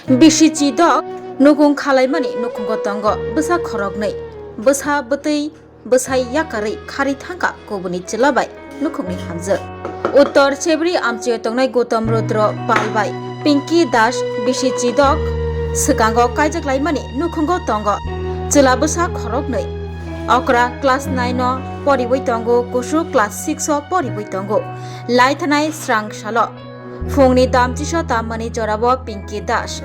Bishi Chidok, Nukung Kalaimani, Nukhungo Tongo, Bwsa Khoroknwi, Bwsa Bwtwi, Bwsai Yakarwi, Khari Thangkha, Kubuni Chilabai, Nukhungni Hamjwk. Uttor Chebri Amchio Tongnai Gautam Rudra Palbai, Pinky Dash, Bishi Chidok, Skango Kaijaklaimani, Nukhungo Tongo, Chila Bwsa Khoroknwi, Okra Class 9 Poriwui Tongo, Kushu Class 6 Poriwui Tongo, Laithanai Swrangchati, Fungni Damchisho Tamani Jorabo Pinky Dash.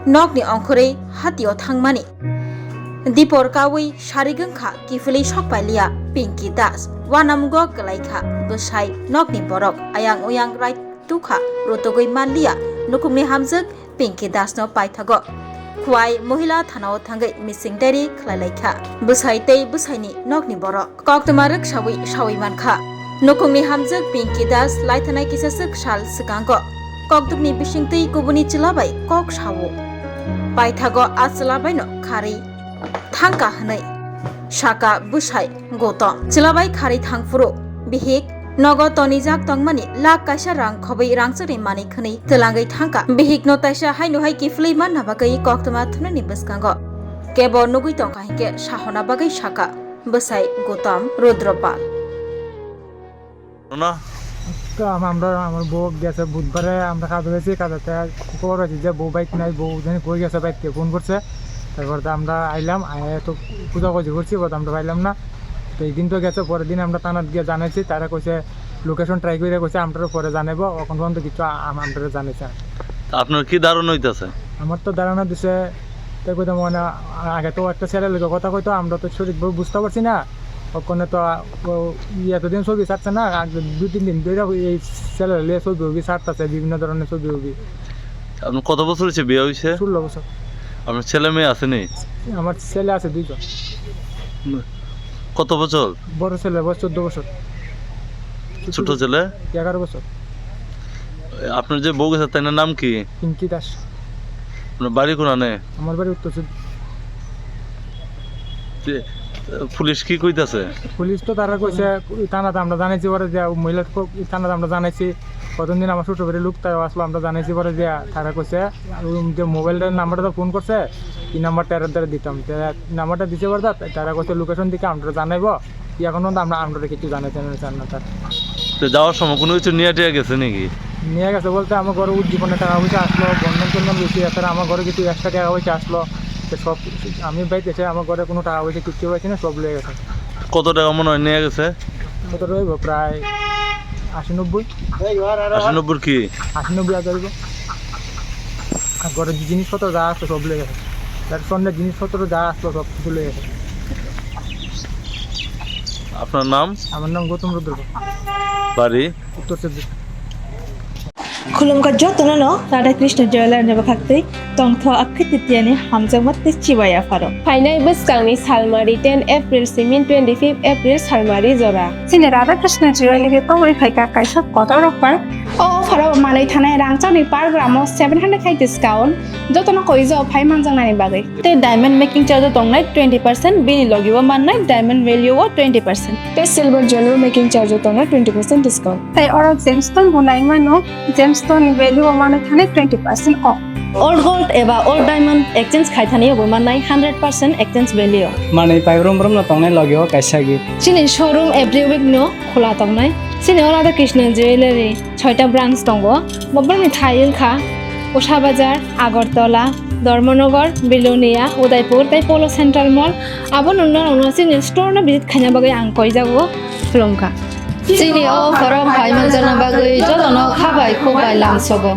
Nokni Ongkhorei Hatio Thangmani Dipor Kawi Sharigangkha Kifili Shokpailia Pinky Das Wanamgo Galaikha Bwsai Nokni Borok Ayang Uyang Right Tukha Rotogoi Manlia Nukhungni Hamjwk Pinky Das no Paithago Khwai Mohila Thanao Thangai Missing Dairy Khlailaikha Bwsai tei Bwsaini Nokni Borok Koktomaruk Shawi Mankha Nukhungni Hamjwk Pinky Das Laithanai Kisasuk Shal Skango Kokdukni Bishingtei Kubuni Chilabai Kok Shawo Paithago Asalabaino Kharwi Thangkha Hnai Shaka Bwsai Gautam Chilabai Kharwi Thangfuru Bihik Nogo Tonijak Tongmani Lak Kaisa Rang Khobai Rangchari Mani Khani Telangai Thangkha Bihik no Taisa Hainuhai Kiflei Man Nabagai Koktoma Thunani Bwskango Kebo Nugui Tongkha Hike Shahona Bagai Shaka Bwsai Gautam Rudropal আমার বউ গেছে বুধবারে আমরা কাজ হয়েছি কাজতে খবর হয়েছে যে বউ বাইক নাই বউ জানি কই গেছে বাইককে ফোন করছে তারপর তো আমরা আইলাম তো পূজা করছি আমরা পাইলাম না তো এই দিন তো গেছে পরের দিন আমরা থানাত গিয়ে জানাইছি তারা কইছে লোকেশন ট্রাই করে কইছে আমরা পরে জানাবো এখন পর্যন্ত কিছু আমরা জানাইছে আপনার কি ধারণা হইতাছে আমার তো ধারণা দিছে তাই কইতে মনে আগে তো একটা ছেলে লোক কথা কইতো আমরা তো সঠিকভাবে বুঝতে পারছি না ওখানে তো এতদিন ছবি ছাড়ছে না 2-3 দিন ধরে এই ছেলে ছবি ছাড়তেছে বিভিন্ন ধরনের ছবি আপনার কত বছর হয়েছে বিয়ে হয়েছে 16 বছর আপনার ছেলে মেয়ে আছে নি আমার ছেলে আছে 2জন কত বছর বড় ছেলে বয়স 14 বছর ছোট ছেলে 11 বছর আপনার যে বউ গেছে তার নাম কি পিঙ্কি দাস আপনার বাড়ি কোনানে আমার বাড়ি উত্তর পুলিশ কি কইতাছে পুলিশ তো তারা কইছে থানাতে আমরা জানাইছি পরে যে মহিলা থানাতে আমরা জানাইছি প্রথমদিন আমার ছোট বাড়ির লোক তারা আসলো আমরা জানাইছি পরে যে তারা কইছে যে মোবাইলের নাম্বারটা ফোন করছে এই নাম্বারটা এর দ্বারা দিতাম নাম্বারটা দিতে পারতা তারা কইছে লোকেশন দিকে আমরা জানাইবো এখন আমরা কিছু জানাইতে না তার তো যাওয়ার সময় কোনো কিছু নিয়ে গেছে নাকি নিয়ে গেছে বলতে আমার ঘরে উদ্দীপনে টাকা পয়সা আসলো বন্ধন বেশি এছাড়া আমার ঘরে কিছু এক্সট্রা টাকা পয়সা আসলো সব আমি বাইতে এসে আমার ঘরে কোনো টাকা পয়সা কিচ্ছু পাইছি না সব লেগে গেছে কত টাকা মনে হয় নিয়ে গেছে কত রইব প্রায় 80-90 কি 80-90 হাজার আর ঘরের জিনিসপত্র যা আসলো সব লেগে গেছে তার সন্ধ্যের জিনিসপত্র যা আসলো সব কিছু লেগে গেছে আপনার নাম আমার নাম গৌতম রুদ্র বাড়ি উত্তর চব্বিশ Khulum jotono Radha Krishna Jewelry ne bakhaktei tongtho akhititiani Hamjwk matte chibaya faro Fainai Bwskangni Salmari 10 April simin 25 April Salmari jora Sine Radha Krishna Jewelry ke pawai khaika kaisa kota rokpar O faro malai thanai rangchani par gramo 700 khai discount jotono koijo phai manjangnani bagai te diamond making charge tongnai 20% bini logibo mannai diamond value o 20% te silver jewelry making charge tongnai 20% discount tai oro gemstone bunai mano gemstone value mane thane 20% off old gold eba old diamond exchange khai thani bo mannai 100% exchange value mane paibrom na tongnai logio kaisa gi chini showroom every week no khola tongnai chini Radha Krishna Jewelry 6ta branch tongo bobani Thangkha Bwsajwla Agartala Dharmanagar Bilonia Udaipur tai Polo Central Mall abon unna chini store na visit khaina bagai ang koi jago Thangkha chini o faro bhai manjana bagai jotono khabai khobai lamsogo